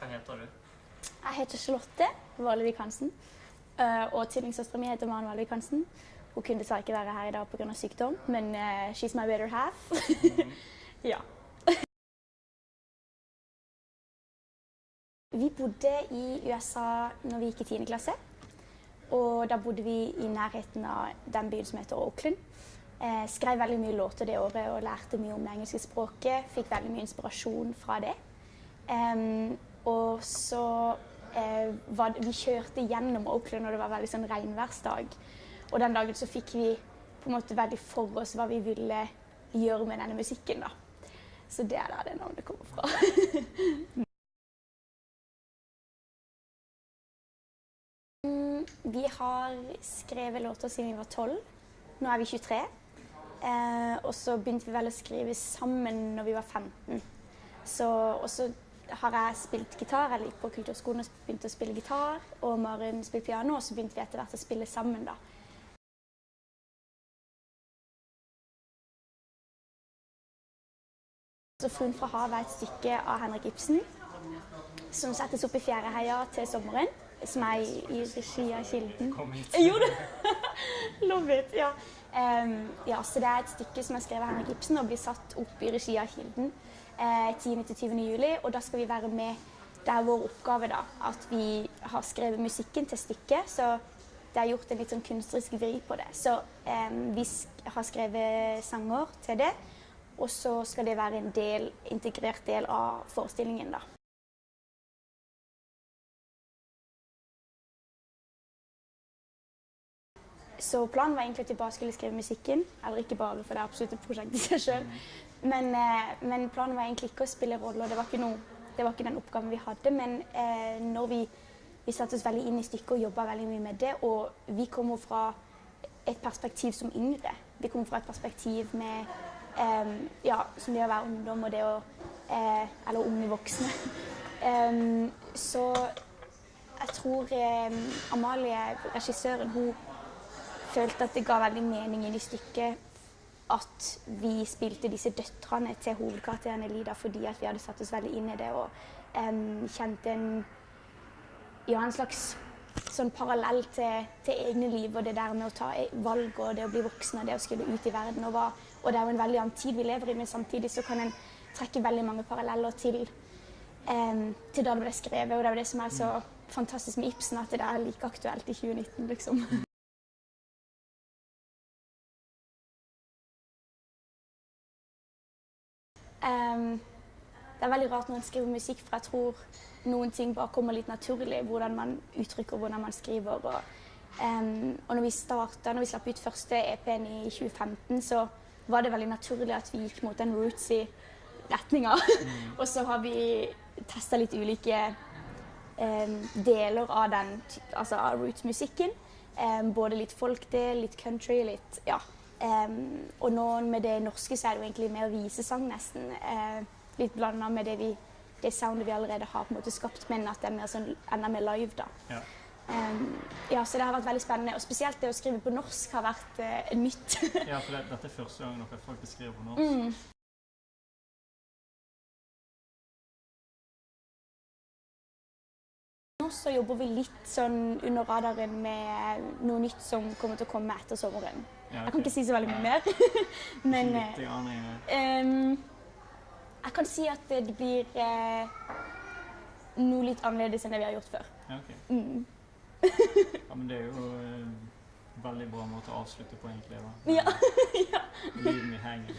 Hva heter du? Jeg heter Charlotte Valevik Hansen, og tvillingsøsteren min heter Maren Valevik Hansen. Hun kunne dessverre ikke være her i dag på grunn av sykdom, men she's my better half. Ja. Vi bodde i USA når vi gikk i 10. klasse, og da bodde vi i nærheten av den byen som heter Oakland. Skrev veldig mye låter det året og lærte mye om det engelske språket, fikk veldig mye inspirasjon fra det. Og så vi kjørte gjennom Oakland og det var veldig sånn regnværsdag. Og den dagen så fikk vi på en måte veldig for oss hva vi ville gjøre med denne musikken da. Så det er da det navnet kommer fra. Vi har skrevet låter siden vi var 12. Nå er vi 23. Og så begynte vi vel å skrive sammen når vi var 15. Og så har jeg spilt gitar, jeg gikk på kulturskolen og begynte å spille gitar, og Maren spilte piano, og så begynte vi etter hvert å spille sammen da. Så Fruen fra havet er et stykke av Henrik Ibsen, som settes opp i Fjæreheia til sommeren, som er i regi av Kilden. Kom hit. Jeg gjorde det! Love it, ja. Ja, så det er et stykke som er skrevet av Henrik Ibsen og blir satt opp i regi av Kilden 10.–20. juli, og da skal vi være med. Det er vår oppgave da, at vi har skrevet musikken til stykket, så det er gjort en litt sånn kunstnerisk vri på det. Så vi har skrevet sanger til det, og så skal det være en integrert del av forestillingen da. Så planen var egentlig at vi bare skulle skrive musikken, eller ikke bare, for det er absolutt et prosjekt i seg selv. Men planen var egentlig ikke å spille roller, det var ikke den oppgaven vi hadde, men når vi satte oss veldig inn i stykket og jobbet veldig mye med det, og vi kommer fra et perspektiv som yngre. Vi kommer fra et perspektiv med, ja, som det å være ungdom og det å, eller unge voksne. Så jeg tror Amalie, regissøren, hun følte at det ga veldig mening inn i stykket at vi spilte disse døtrene til hovedkarakteren Elida fordi at vi hadde satt oss veldig inn i det og kjente en slags sånn parallell til egne liv og det der med å ta valg og det å bli voksen og det å skulle ut i verden. Og det er jo en veldig annen tid vi lever i, men samtidig så kan en trekke veldig mange paralleller til da det ble skrevet, og det er jo det som er så fantastisk med Ibsen, at det er like aktuelt i 2019 liksom. Det er veldig rart når man skriver musikk, for jeg tror noen ting bare kommer litt naturlig, hvordan man uttrykker, hvordan man skriver. Og når vi slapp ut første EP-en i 2015, så var det veldig naturlig at vi gikk mot den rootsy retningen. Og så har vi testet litt ulike deler av av roots-musikken. Både litt folkdel, litt country, litt, ja. Og nå med det norske så er det jo egentlig mer visesang nesten, litt blandet med det soundet vi allerede har på en måte skapt, men at det er mer sånn, enda mer live da. Ja. Ja, så det har vært veldig spennende, og spesielt det å skrive på norsk har vært nytt. Ja, for dette er første gang dere faktisk skriver på norsk. Nå så jobber vi litt sånn under radaren med noe nytt som kommer til å komme etter sommeren. Ja, okay. Jeg kan ikke si så veldig mye mer, men jeg kan si at det blir noe litt annerledes enn det vi har gjort før. Ja, ok. Ja, men det er jo veldig bra måte å avslutte på egentlig, da. Ja, ja. Livet mitt henger.